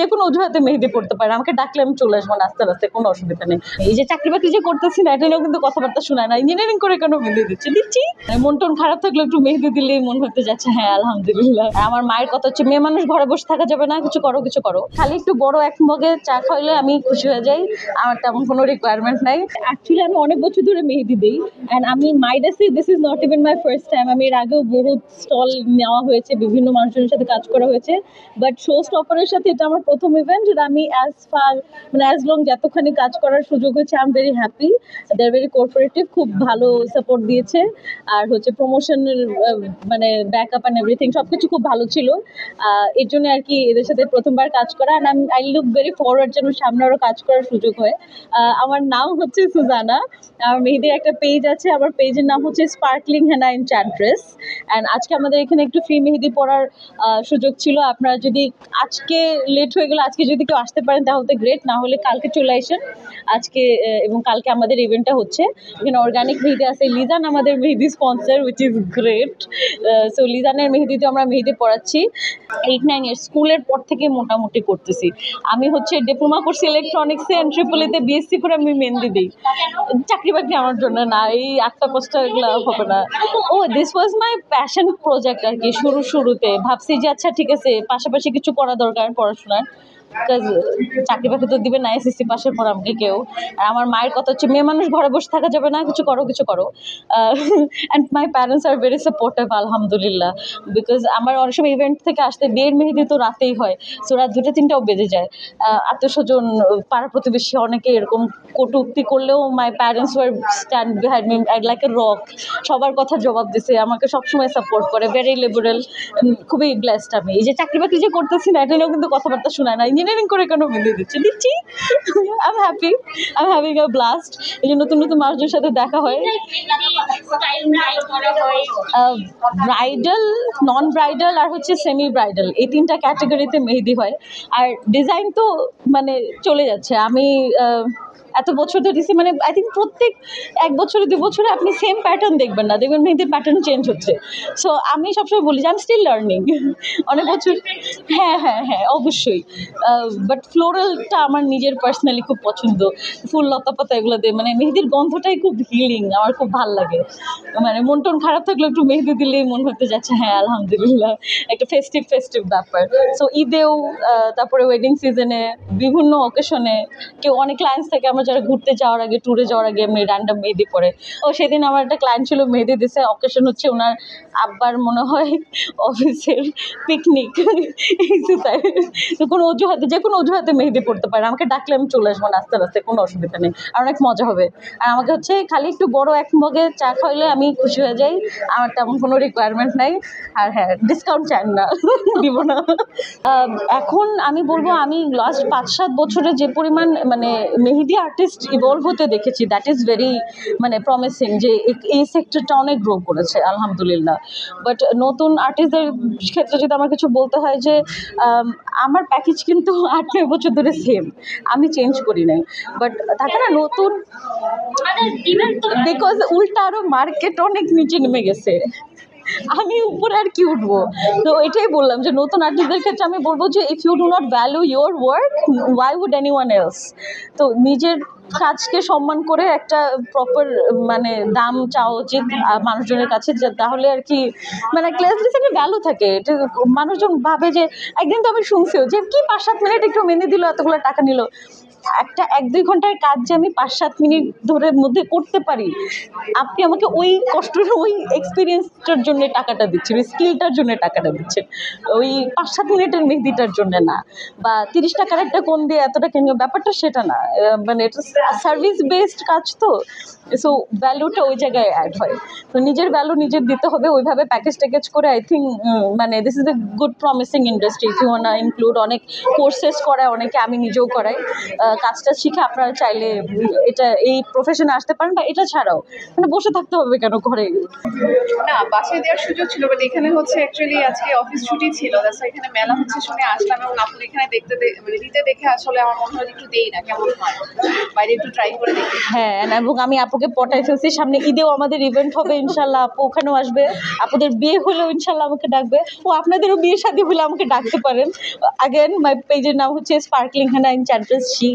যে কোনো অজুহাতে মেহেদি পড়তে পারে, আমাকে ডাকলে আমি চলে আসবো নাচতে নাচতে, কোনো অসুবিধা নেই। এই যে চাকরি বাকরি যে করতেছি না, এটা নিয়েও কিন্তু কথাবার্তা শোনায় না, ইঞ্জিনিয়ারিং করে কেন মেহেদি দিচ্ছি। মন টন খারাপ থাকলে একটু মেহেদি দিলেই মন হতে যাচ্ছে হ্যাঁ আলহামদুলিল্লাহ। আমার মায়ের কথা হচ্ছে, মেয়ে মানুষ ঘরে বসে থাকা যাবে না, কিছু করো, খালি একটু বড় এক মগে চা খাইলে আমি খুশি হয়ে যাই, আমার তেমন কোনো রিকোয়ারমেন্ট নাই। অ্যাকচুয়ালি আমি অনেক বছর ধরে মেহেদি দিই, অ্যান্ড আমি মাইডাসে this is not even my first time. আমি এর আগেও বহুত স্টল নেওয়া হয়েছে, বিভিন্ন মানুষজনের সাথে কাজ করা হয়েছে, বাট শো স্টপারের সাথে এটা আমার প্রথম ইভেন্ট, যেটা আমি অ্যাজ লং যতখানি কাজ করার সুযোগ হয়েছে I am very happy. They are very cooperative, খুব ভালো সাপোর্ট দিয়েছে, আর হচ্ছে প্রমোশনের মানে ব্যাকআপ অ্যান্ড এভরিথিং সবকিছু খুব ভালো ছিল। এর জন্য আর কি এদের সাথে প্রথমবার কাজ করা, and I look very forward যেন সামনে আরও কাজ করার সুযোগ হয়। আমার নাম হচ্ছে সুজানা, আমার মেহেদির একটা পেজ আছে, আমার পেজের নাম হচ্ছে স্পার্কলিং হেনা এনচ্যান্ট্রেস। অ্যান্ড আজকে আমাদের এখানে একটু ফ্রি মেহেদি পড়ার সুযোগ ছিল। আপনারা যদি আজকে লেট হয়ে গেলে, আজকে যদি কেউ আসতে পারেন তাহলে তো গ্রেট, না হলে কালকে চলে আসেন। আজকে এবং কালকে আমাদের ইভেন্টটা হচ্ছে, এখানে অর্গানিক মেহেদি আছে, লিজান আমাদের mehendi sponsor, which is great. So লিজানের মেহেদিতে আমরা মেহেদি পড়াচ্ছি 8-9 ইয়ার্স, স্কুলের পর থেকে মোটামুটি করতেছি। আমি হচ্ছে ডিপ্লোমা করছি ইলেকট্রনিক্সে, অ্যান্ড ট্রিপলিতে বিএসসি করে আমি মেহেদি দিই। চাকরি বাকরি আমার জন্য না, এই আটটা কষ্ট এগুলো হবে না। ও this was my passion project আর কি। শুরুতে ভাবছি যে আচ্ছা ঠিক আছে, পাশাপাশি কিছু করা দরকার পড়াশোনার, বিকজ চাকরি বাকরি তো দিবে না এসএসসি পাশের পর আমাকে কেউ। আর আমার মায়ের কথা হচ্ছে, মেয়ে মানুষ ঘরে বসে থাকা যাবে না, কিছু করো। And my parents are very supportive আলহামদুলিল্লাহ, বিকজ আমার অনেক সময় ইভেন্ট থেকে আসতে বিয়ের মেহেদি তো রাতেই হয়, সো রাত 2-3টাও বেজে যায়। আত্মীয়স্বজন, পাড়া প্রতিবেশী অনেকে এরকম কটূক্তি করলেও my parents were stand behind me like a rock. সবার কথা জবাব দিছে, আমাকে সবসময় সাপোর্ট করে, ভেরি লিবারেল, খুবই ব্লেসড আমি। এই যে চাকরি বাকরি যে করতেছি না, এটা নিয়েও কিন্তু কথাবার্তা শোনায় না, ইঞ্জিনিয়ারিং করে কেন মেহেদি দিচ্ছি। I am happy, I am having a blast. এই যে নতুন নতুন মানুষদের সাথে দেখা হয়। ব্রাইডাল, নন ব্রাইডাল আর হচ্ছে সেমি ব্রাইডাল, এই 3টা ক্যাটাগরিতে মেহেদি হয়। আর ডিজাইন তো মানে চলে যাচ্ছে। আমি এত বছর ধরে দিচ্ছি, মানে আই থিঙ্ক প্রত্যেক 1 বছরে 2 বছরে আপনি সেম প্যাটার্ন দেখবেন না, দেখবেন মেহেদির প্যাটার্ন চেঞ্জ হচ্ছে। সো আমি সবসময় বলি যে আই এম স্টিল লার্নিং। অনেক বছর, হ্যাঁ অবশ্যই। বাট ফ্লোরালটা আমার নিজের পার্সোনালি খুব পছন্দ, ফুল লতা পাতা এগুলো দিয়ে, মানে মেহেদির গন্ধটাই খুব হিলিং, আমার খুব ভালো লাগে। মানে মন টন খারাপ থাকলে একটু মেহেদি দিলেই মন হতে যাচ্ছে হ্যাঁ আলহামদুলিল্লাহ, একটা ফেস্টিভ ব্যাপার। সো ঈদেও, তারপরে ওয়েডিং সিজনে, বিভিন্ন অকেশনে, কেউ অনেক ক্লায়েন্টস থাকে আমরা যারা ঘুরতে যাওয়ার আগে, ট্যুরে যাওয়ার আগে এমনি র্যান্ডম মেহেদি পরে। সেদিন আমার একটা ক্লায়েন্ট ছিল, মেহেদি দিছে, অকেশন হচ্ছে ওনার আব্বার মনে হয় অফিসের পিকনিক, তো কোনো অজুহাতে, যে কোনো অজুহাতে মেহেদি পড়তে পারে, আমাকে ডাকলে আমি চলে আসবো নাচতে নাচতে, কোনো অসুবিধা নেই, আর অনেক মজা হবে। আর আমাকে হচ্ছে খালি একটু বড় এক মগে চা খাইলে আমি খুশি হয়ে যাই, আমার তেমন কোনো রিকোয়ারমেন্ট নাই। আর হ্যাঁ, ডিসকাউন্ট চান না, দিব না। এখন আমি বলবো, আমি লাস্ট 5-7 বছরে যে পরিমাণ মানে মেহেদি আর্টিস্ট ইভলভ হতে দেখেছি, দ্যাট ইজ ভেরি মানে প্রমিসিং, যে এই সেক্টরটা অনেক গ্রো করেছে আলহামদুলিল্লাহ। বাট নতুন আর্টিস্টদের ক্ষেত্রে যদি আমার কিছু বলতে হয়, যে আমার প্যাকেজ কিন্তু 8-9 বছর ধরে সেম, আমি চেঞ্জ করি নাই। বাট থাকে না নতুন, বিকজ উল্টা আরও মার্কেট অনেক নিচে নেমে গেছে, আমি উপরে আর কি উঠবো। তো এটাই বললাম যে নতুন আর্টিস্টদের ক্ষেত্রে আমি বলবো যে if you do not value your work, why would anyone else. তো নিজের কাজকে সম্মান করে একটা প্রপার মানে দাম চাওয়া উচিত মানুষজনের কাছে, যে তাহলে আর কি মানে ক্লাসলেস একটা ভ্যালু থাকে। এটা মানুষজন ভাবে যে, একদিন তো আমি শুনছিও যে কি 5-7 মিনিট একটু মেহেদি দিল, এতগুলো টাকা নিল। একটা 1-2 ঘন্টার কাজ যে আমি 5-7 মিনিট ধরে মধ্যে করতে পারি, আপনি আমাকে ওই কষ্টের, ওই এক্সপিরিয়েন্সটার জন্য টাকাটা দিচ্ছেন, ওই স্কিলটার জন্য টাকাটা দিচ্ছেন, ওই 5-7 মিনিটের মেহেদিটার জন্য না, বা 30 টাকার একটা কোন দিয়ে এতটা কিনবে, ব্যাপারটা সেটা না। মানে এটা সার্ভিস বেসড কাজ, তো সো ভ্যালুটা ওই জায়গায় অ্যাড হয়। তো নিজের ভ্যালু নিজের দিতে হবে, ওইভাবে প্যাকেজ করে আই থিঙ্ক মানে this is a good promising industry. If you want to include, অনেক কোর্সেস করায় অনেকে, আমি নিজেও করাই, কাজটা শিখে আপনারা চাইলে এটা এই প্রফেশনে আসতে পারেন, বা এটা ছাড়াও মানে বসে থাকতে হবে কেন ঘরে? না, বাসায় দেওয়ার সুযোগ ছিল, বাট এখানে হচ্ছে অ্যাকচুয়ালি আজকে অফিস ছুটি ছিল, দ্যাটস এখানে মেলা হচ্ছে শুনে আসলাম, এবং আপনার এখানে মানে দিতে দেখে আসলে আমার মনে হয় একটু দেই না, কেমন হয়, বাইরে একটু ট্রাই করে দেখি। হ্যাঁ, এবং আমি আপুকে পটাই ফেলছি, সামনে ঈদেও আমাদের ইভেন্ট হবে ইনশাল্লাহ, আপু ওখানেও আসবে, আপুদের বিয়ে হলেও ইনশাল্লাহ আমাকে ডাকবে, ও আপনাদেরও বিয়ে শাদী হলে আমাকে ডাকতে পারেন। আগেন মাই পেজের নাম হচ্ছে স্পার্কলিং হেনা ইন চ্যান্টার্স শি।